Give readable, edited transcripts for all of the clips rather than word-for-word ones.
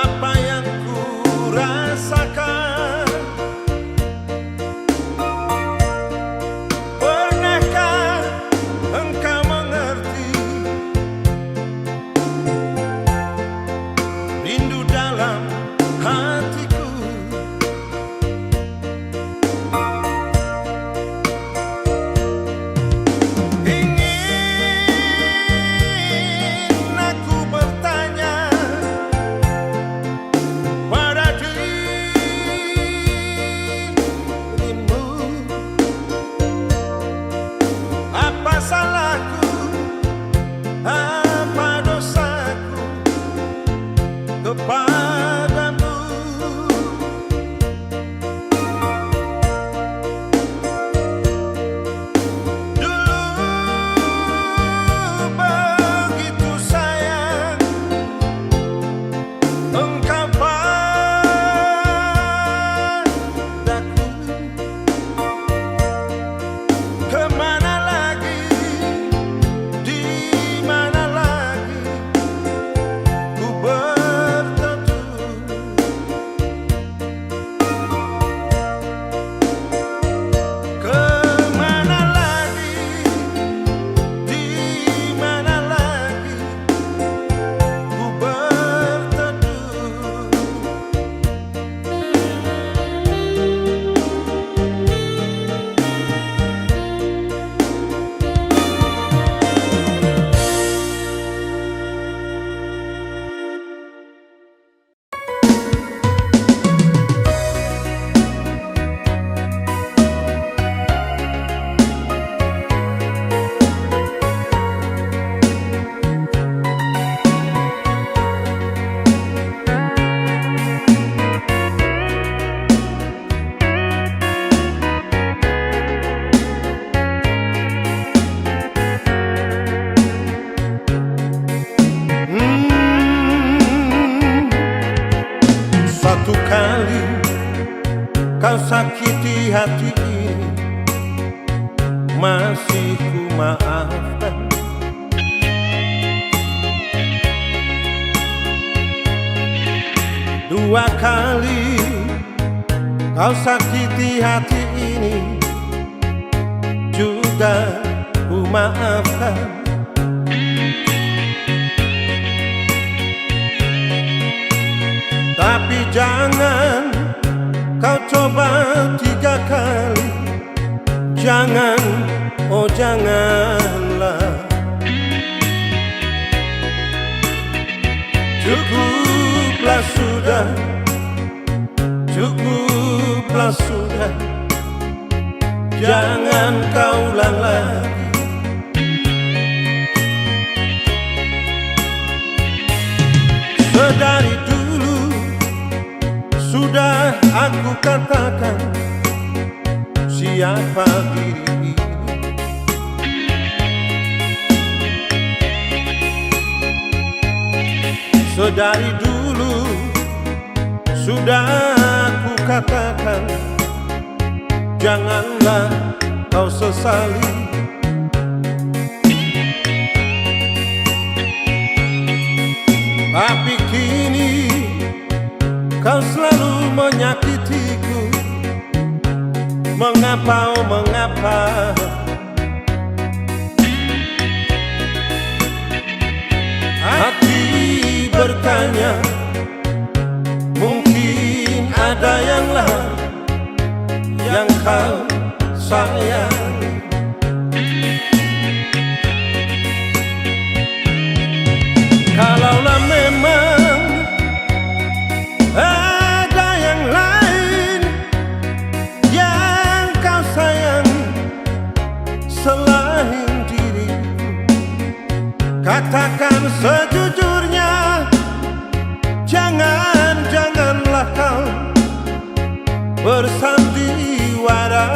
apa yang ku rasakan. Pernahkah engkau mengerti rindu dalam hatiku? Ingin aku bertanya pada dirimu, apa salahku, apa dosaku kepadamu? Dulu begitu sayang engkau padaku. Kemana lagi, di mana lagi ku berteduh? Kemana lagi, di mana lagi ku berteduh? Satu kali kau sakiti hati ini, masih ku maafkan. Dua kali kau sakiti hati ini, juga ku maafkan. Tapi jangan kau coba tiga kali. Jangan, oh janganlah. Cukuplah sudah, cukuplah sudah. Jangan kau ulang lagi. Sedari dulu sudah aku katakan siapa diri ini. Sedari dulu sudah aku katakan, janganlah kau sesali. Tapi kini kau selalu menyakitiku. Mengapa, oh mengapa? Hati bertanya, mungkin ada yang lain yang kau sayangi. Kalaulah memang ada yang lain yang kau sayang selain diriku, katakan sejujurnya. Janganlah kau bersandiwara.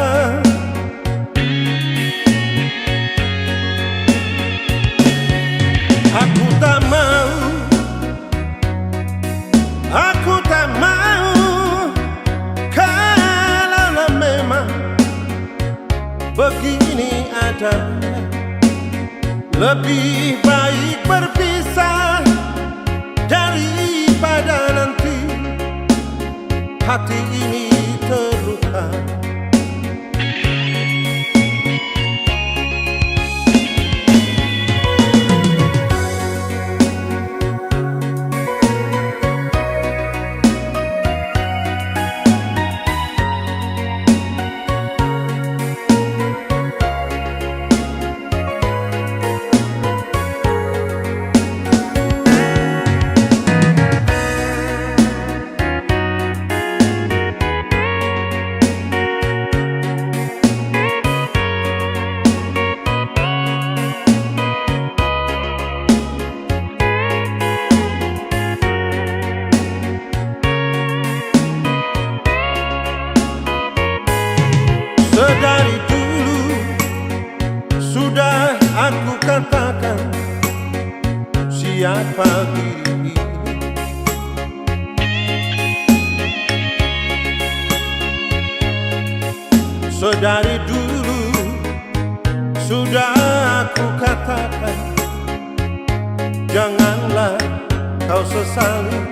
Aku tak mau, aku tak mau. Kalaulah memang begini adanya, lebih baik berpisah daripada nanti hati ini terluka. Sedari dulu sudah aku katakan siapa diri ini. Sedari dulu sudah aku katakan janganlah kau sesali.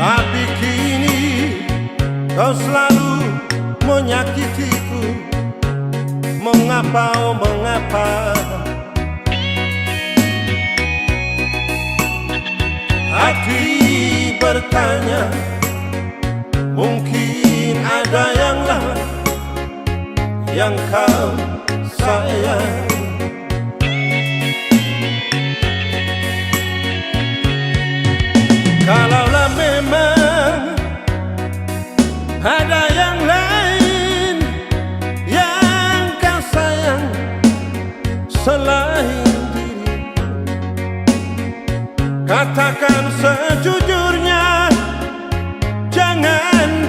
Tapi kini kau selalu menyakitiku. Mengapa, oh mengapa? Hati bertanya, mungkin ada yang lain yang kau sayang. Kalaulah memang ada yang lain yang kau sayang selain diriku, katakan sejujurnya.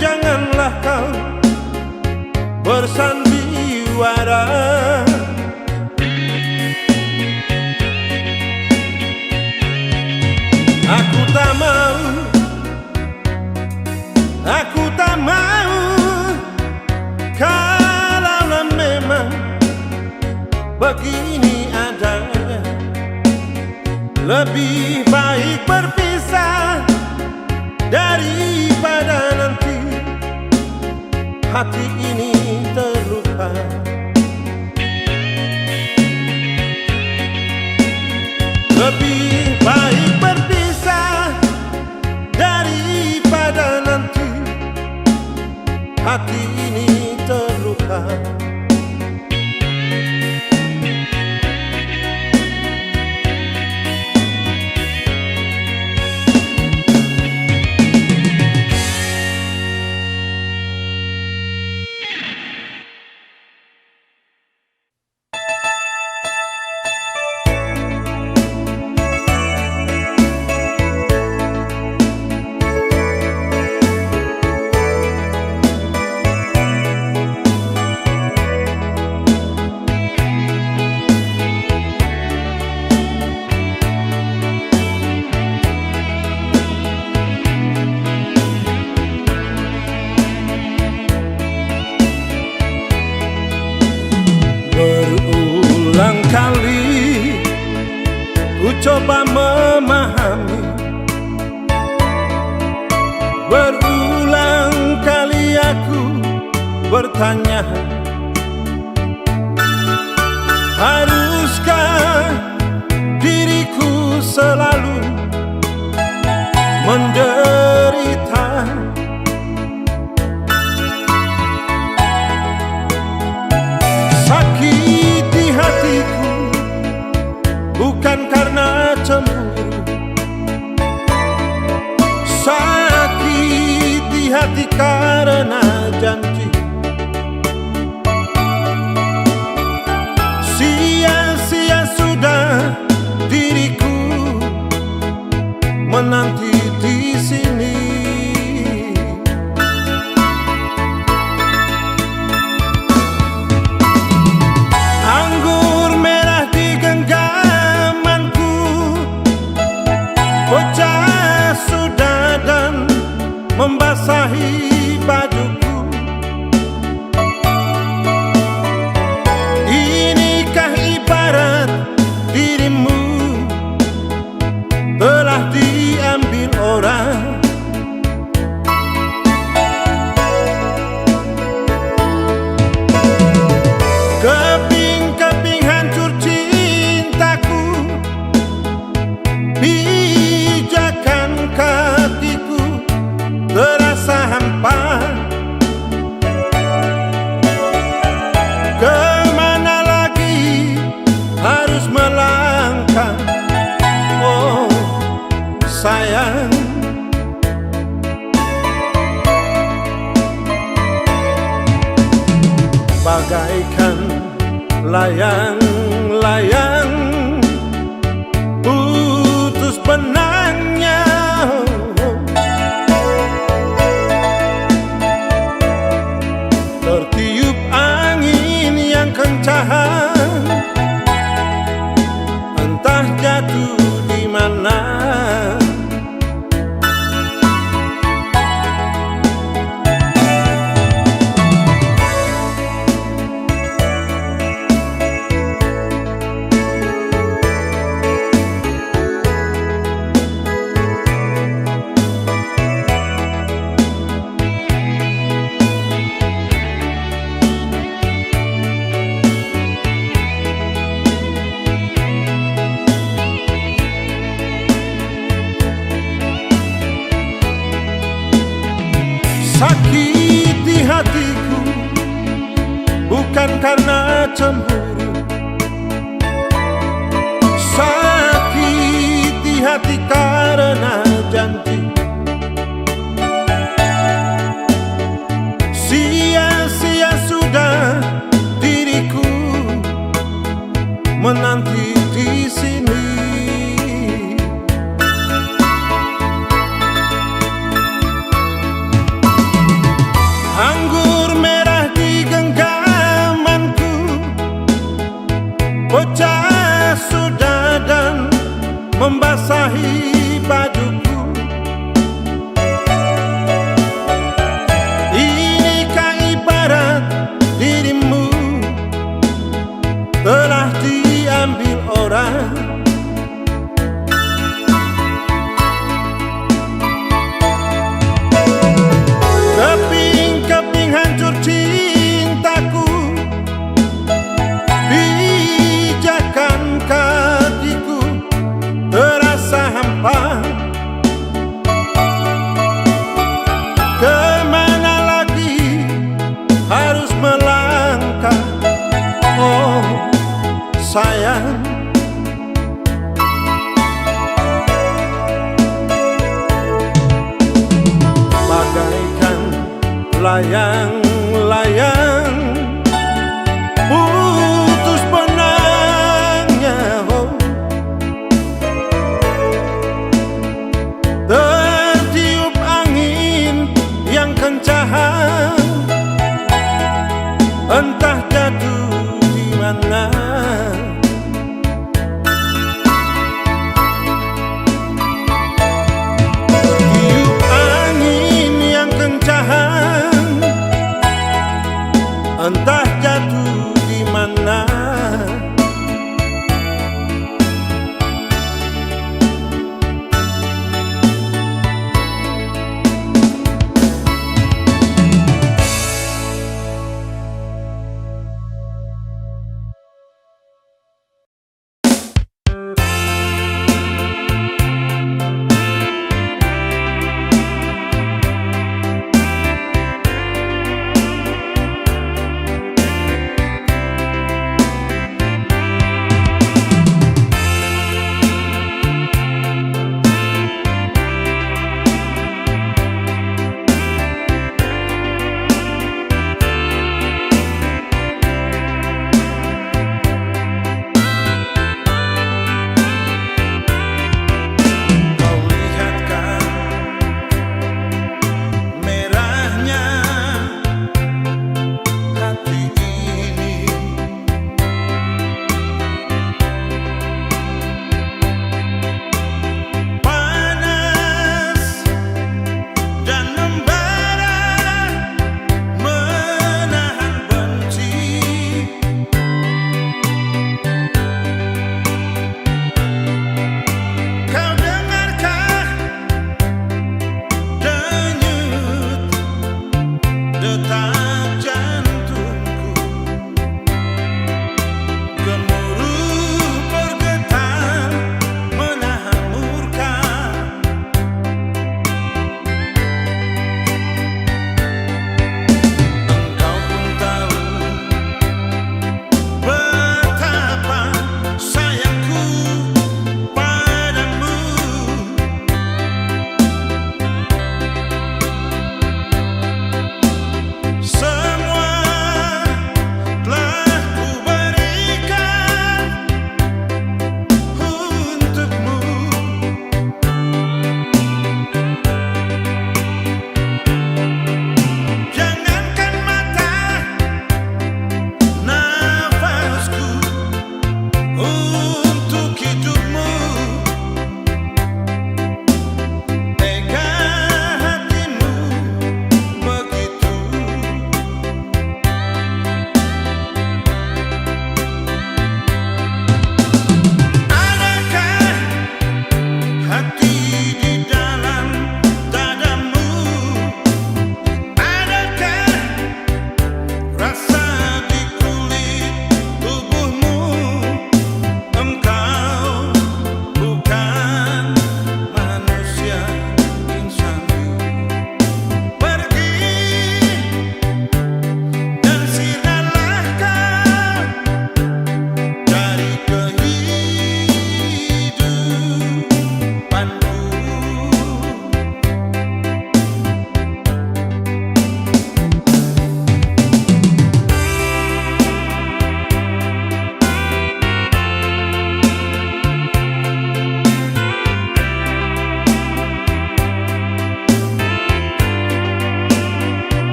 Janganlah kau bersandiwara. Aku tak mau kalaulah memang begini adanya. Lebih baik berpisah daripada nanti hati ini terluka. Lebih baik berpisah daripada nanti hati ini terluka. Berulang kali ku coba memahami, berulang kali aku bertanya, haruskah diriku selalu menderita? Sakiti hatiku bukan karena cemburu, sakiti hati karena janji. Sia-sia sudah diriku menanti di sini. Anggur merah di genggamanku, pecah sudah dan membasahi bajuku. bagaikan layang-layang putus benangnya, tertiup angin yang kencang, entah jatuh di mana. Sakit di hatiku bukan karena cemburu, sakit di hati karena janji. Sia-sia sudah diriku menanti di sini. Anggur merah di genggamanku, bocah sudah dan membasahi bajuku. Inikah ibarat dirimu telah diambil orang? Hancur cintaku, pijakan kakiku terasa hampa. Kemana lagi harus melangkah, oh sayang. Bagaikan layang-layang putus benangnya, oh. Tertiup angin yang kencang, entah jatuh di mana. Tiup angin yang kencang,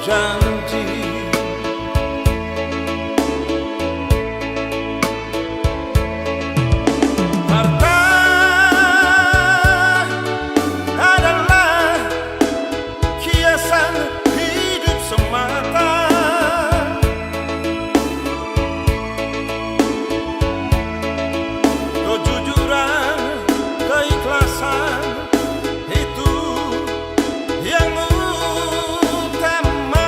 janji. Harta adalah kiasan hidup semata. Kejujuran, keikhlasan, itu yang utama.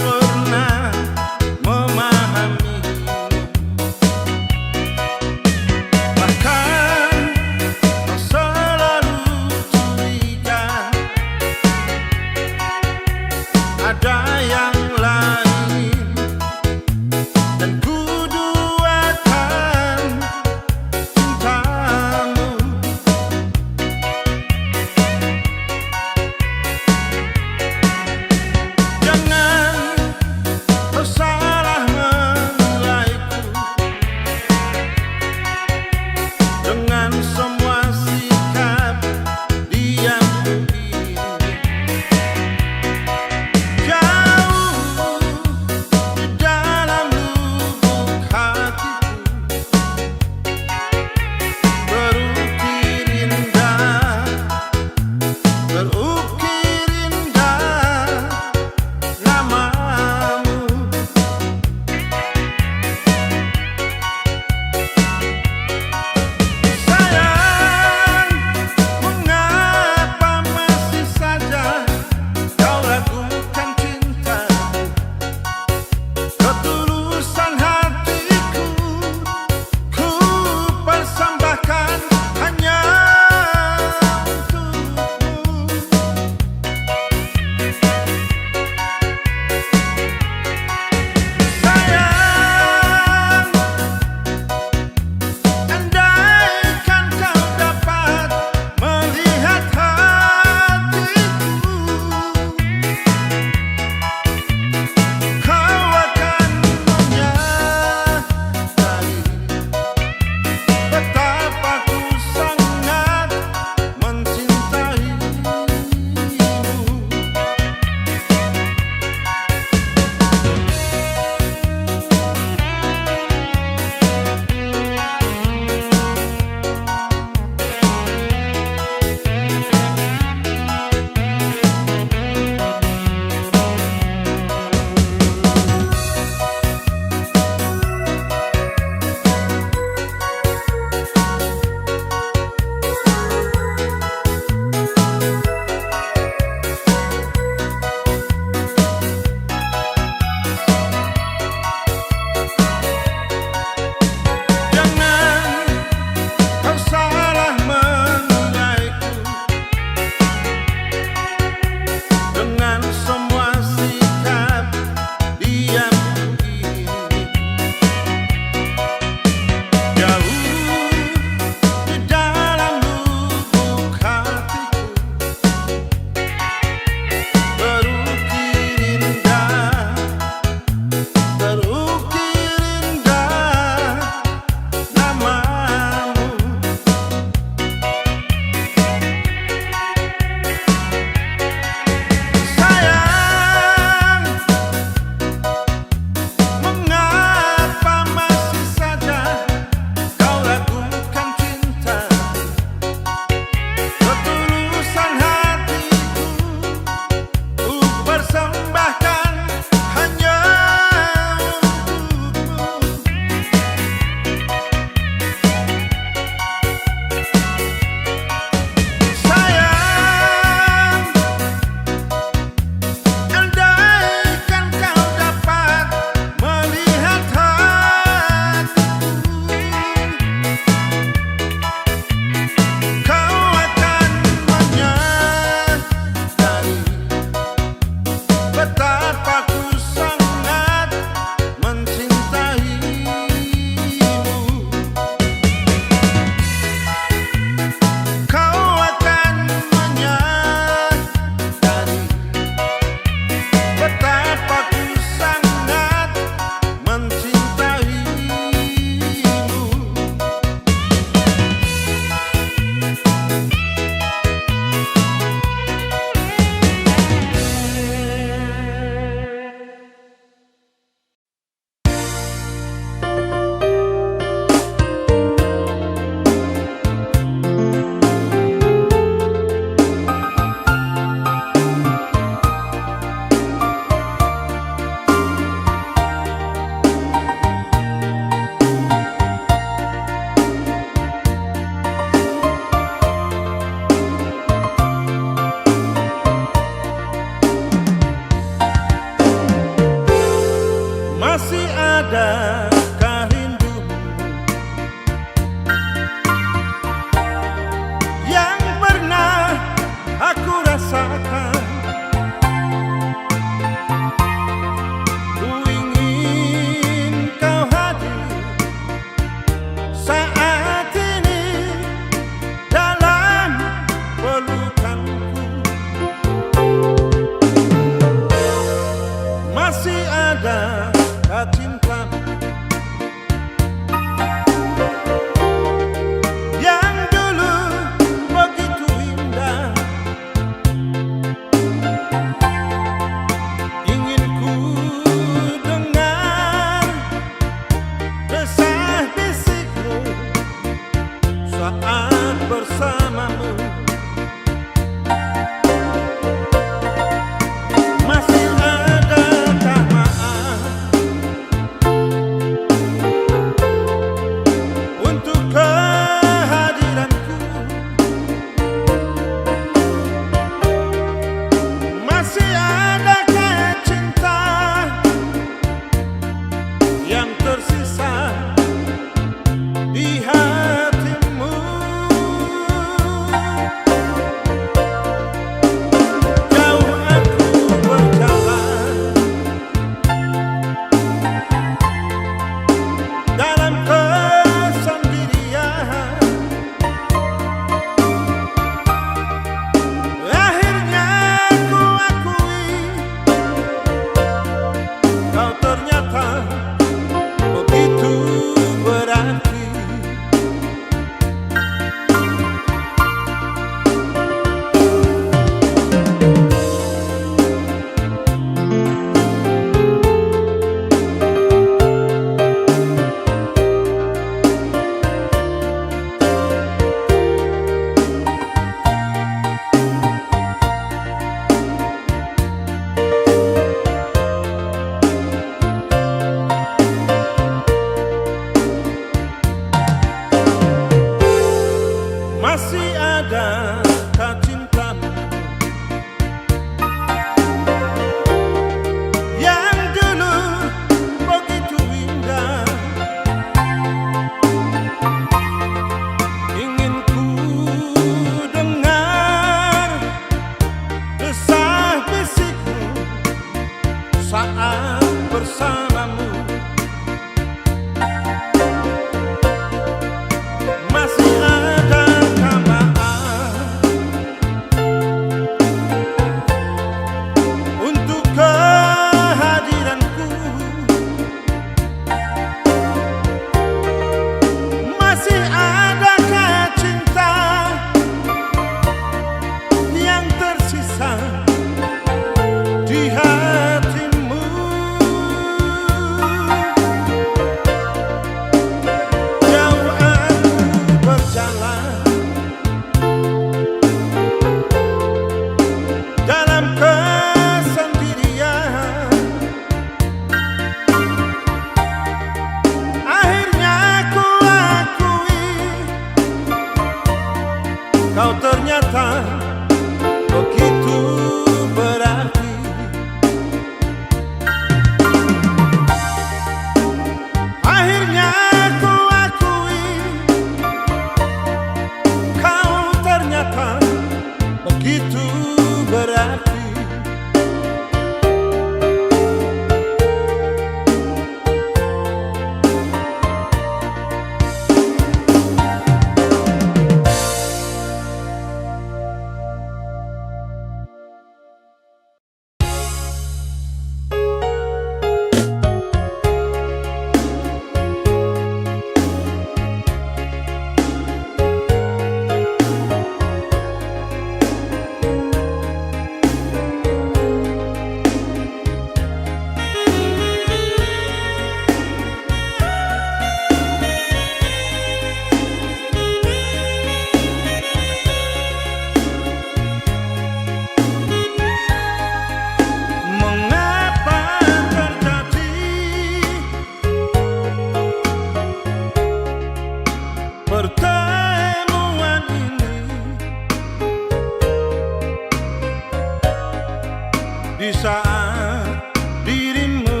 di saat dirimu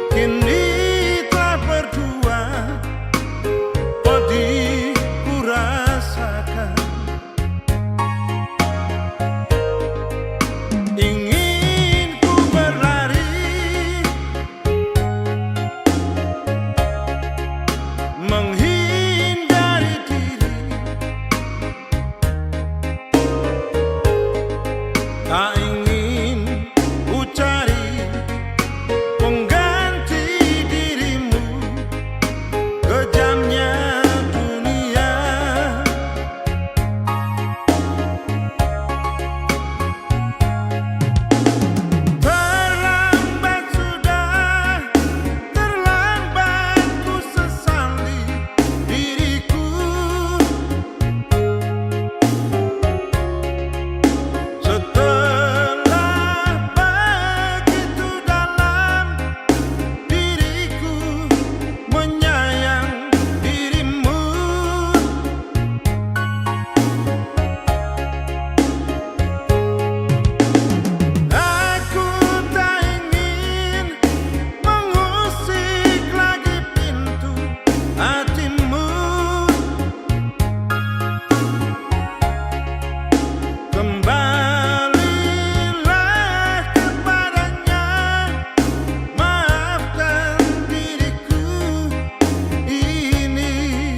kini telah berdua. Pedih ku rasakan, ingin ku berlari menghindari diri, tak ingin ku cari pengganti dirimu. Kejamnya dunia, terlambat sudah, terlambat ku sesali diriku. Setelah begitu dalam diriku menyayang dirimu, aku tak ingin mengusik lagi pintu hatimu. Kembalilah kepadanya, maafkan diriku ini.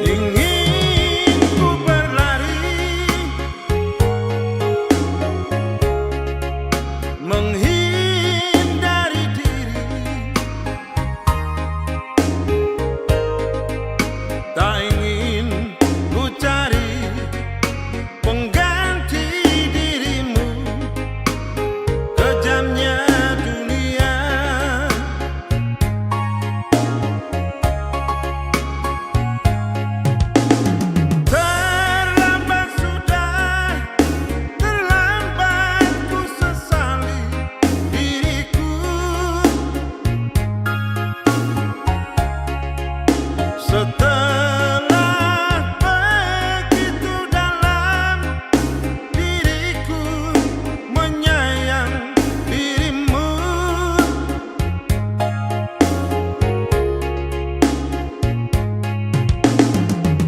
Ingin ku berlari menghindari diri, tak ingin ku cari pengganti dirimu. Kejamnya dunia, terlambat sudah, terlambat ku sesali diriku. Setelah begitu dalam diriku menyayang dirimu,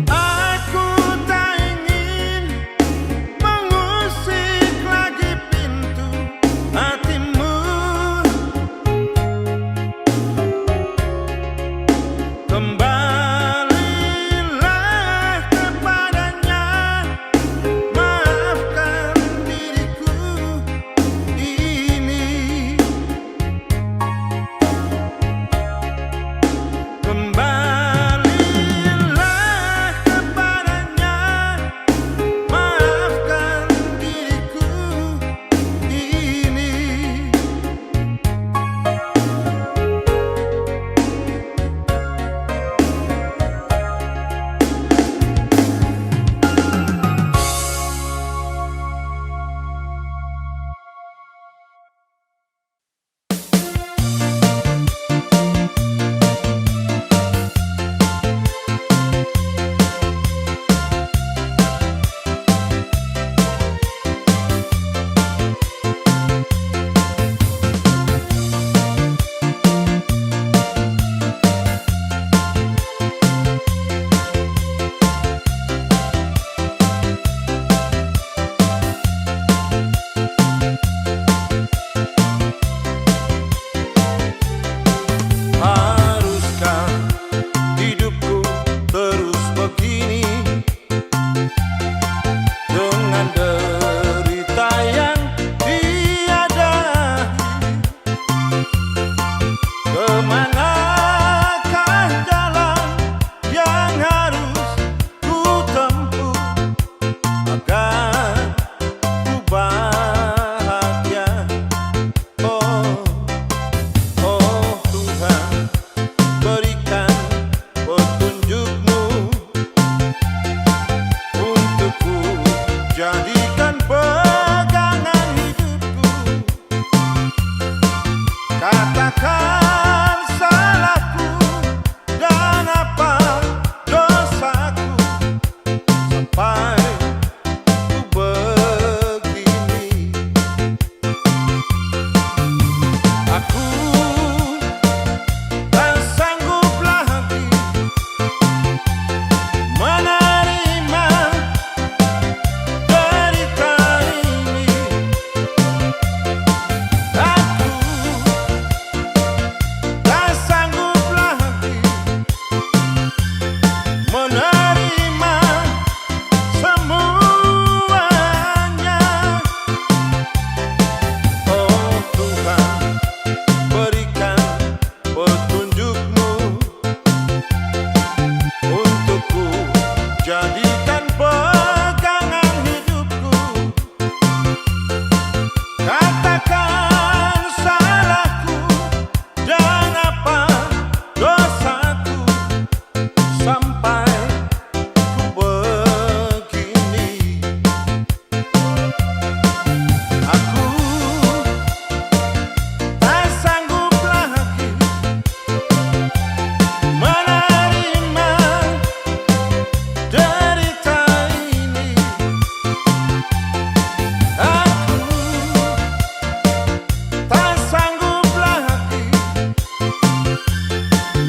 aku tak ingin mengusik lagi pintu hatimu. Kembali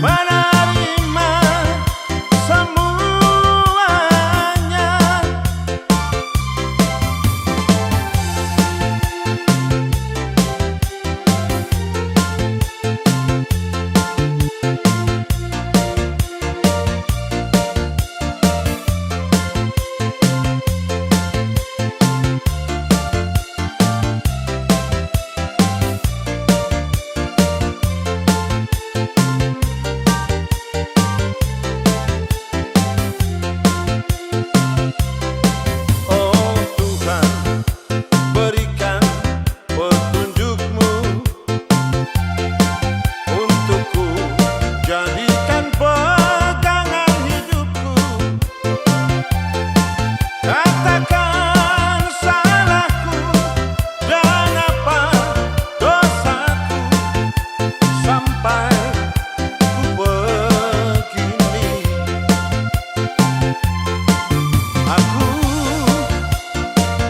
menerima semuanya. Oh Tuhan, berikan petunjuk-Mu untukku, jadikan pegangan hidupku. Katakan salahku dan apa dosaku, sampai ku begini. Aku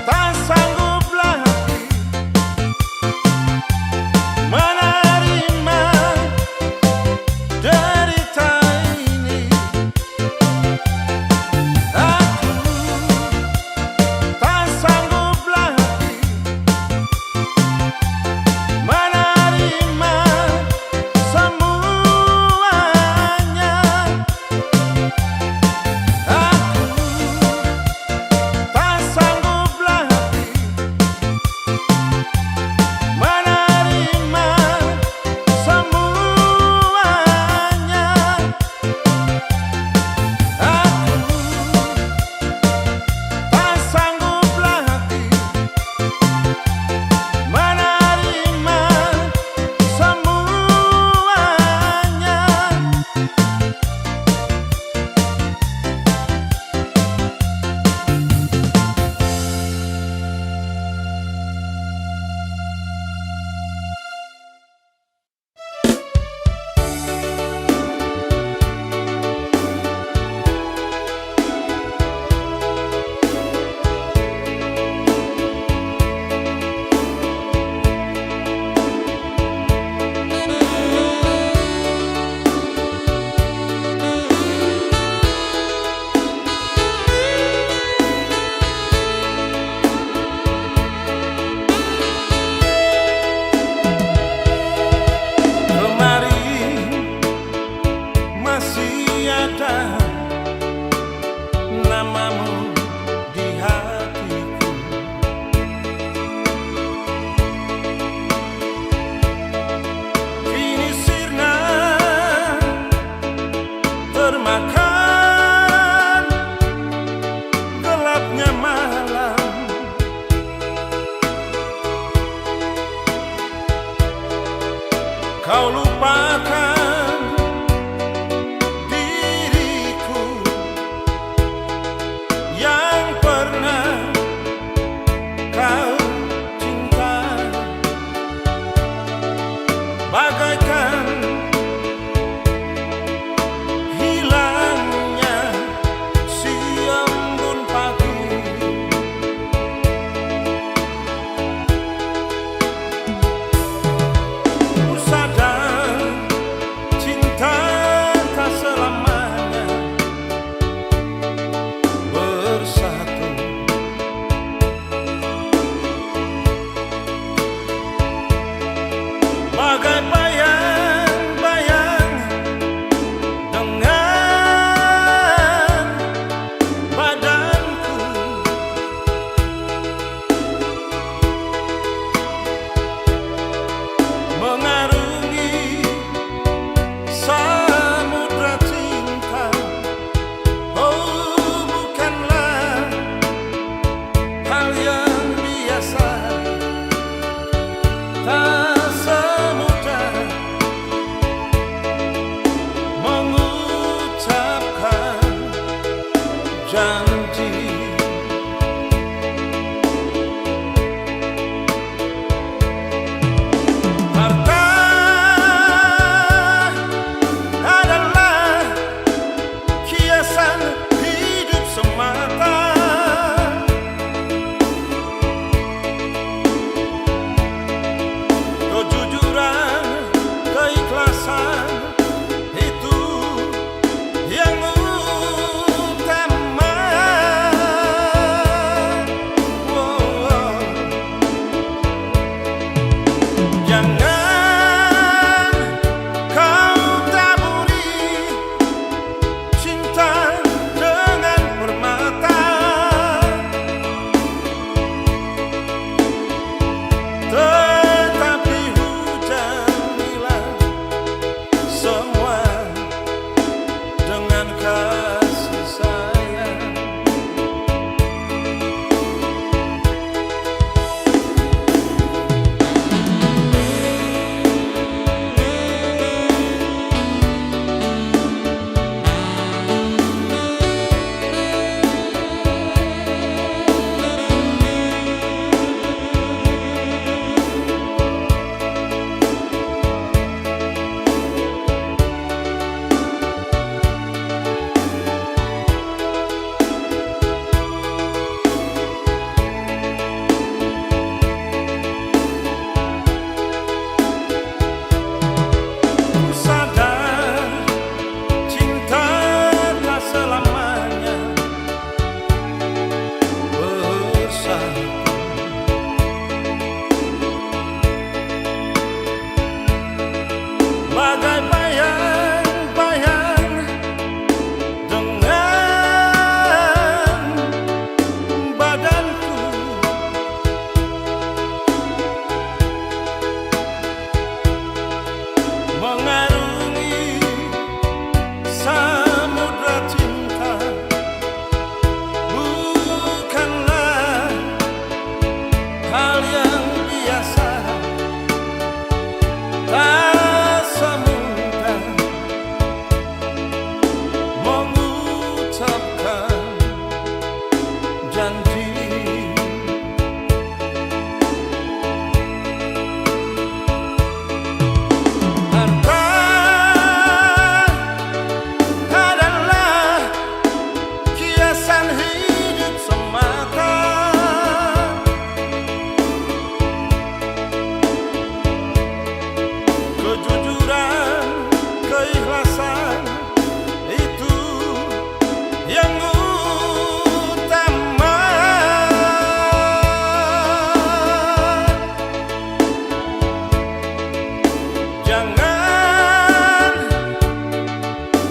tak sanggup lagi menerima derita ini. Aku tak sanggup lagi menerima semuanya. Aku tak sanggup lagi menerima semuanya. Aku tak sanggup lagi menerima kemarin masih ada namamu di hatiku. Kini sirna termakan gelapnya malam. Kau lupakan diriku yang pernah kau cinta, bagaikan hilangnya si embun pagi. Ku sadar cinta tak selamanya bersatu. Bagai bayang-bayang dengan badanku, mengarungi samudra cinta. Oh, bukanlah hal yang biasa, tak semudah mengucapkan janji. Harta adalah kiasan hidup semata. Kejujuran, keikhlasan, itu keikhlasan itu yang utama. Jangan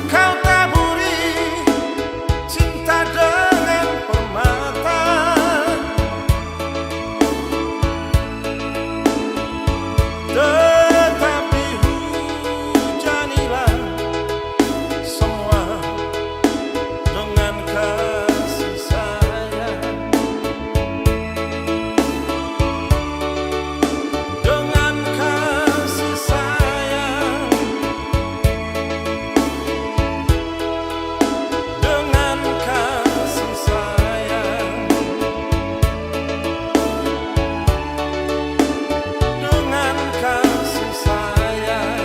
kau taburi cinta dengan permata, tetapi hujanilah semua dengan kasih sayang, dengan kasih sayang, dengan kasih sayang, dengan kasih sayang.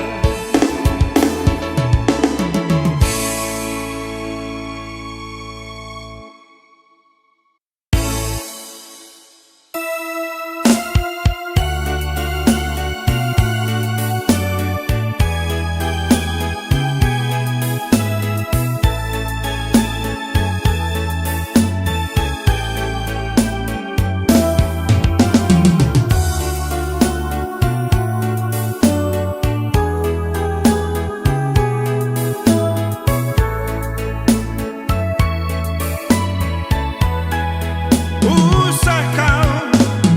Usah kau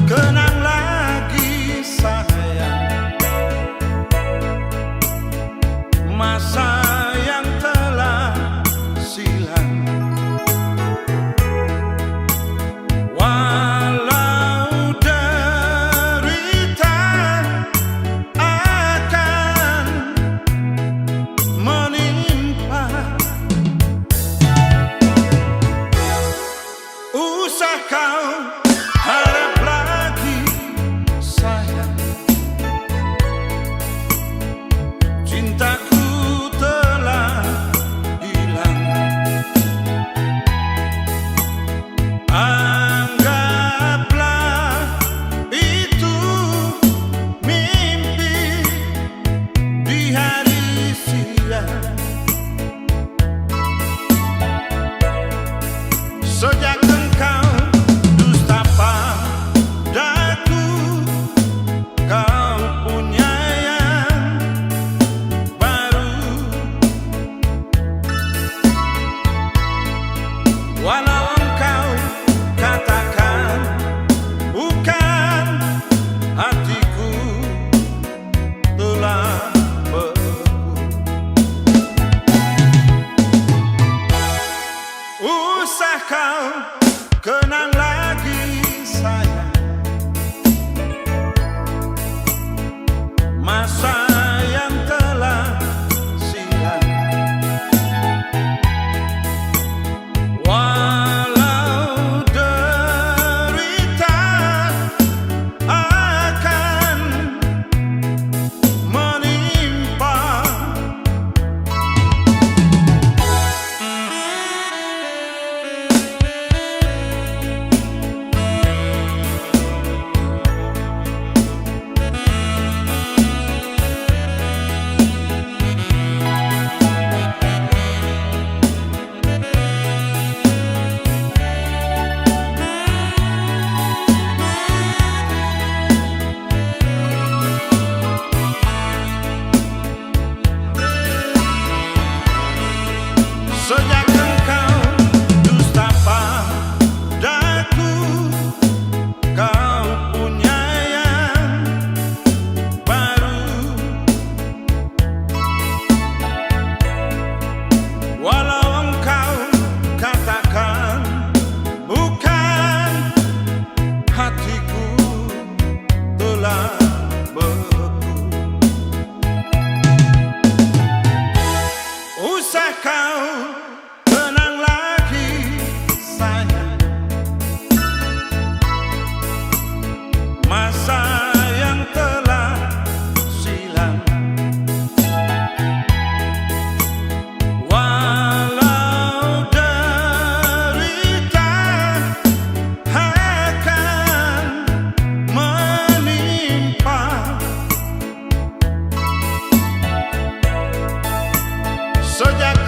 kenang lagi sayang masa yang telah silam, walau derita akan menimpa. Usah kau harap lagi sayang, cintaku telah hilang. Anggaplah itu mimpi di hari siang. Sejak engkau dusta padaku, kau punya yang baru. Walau engkau katakan bukan, hatiku telah beku. Usah kau kenang lagi sayang masa yang telah silam, walau derita akan menimpa. Sejak engkau dusta padaku, kau punya yang baru. Walau engkau katakan bukan, hatiku telah beku. Usah kau kenang lagi sayang masa yang telah silam, walau derita akan menimpa. sejak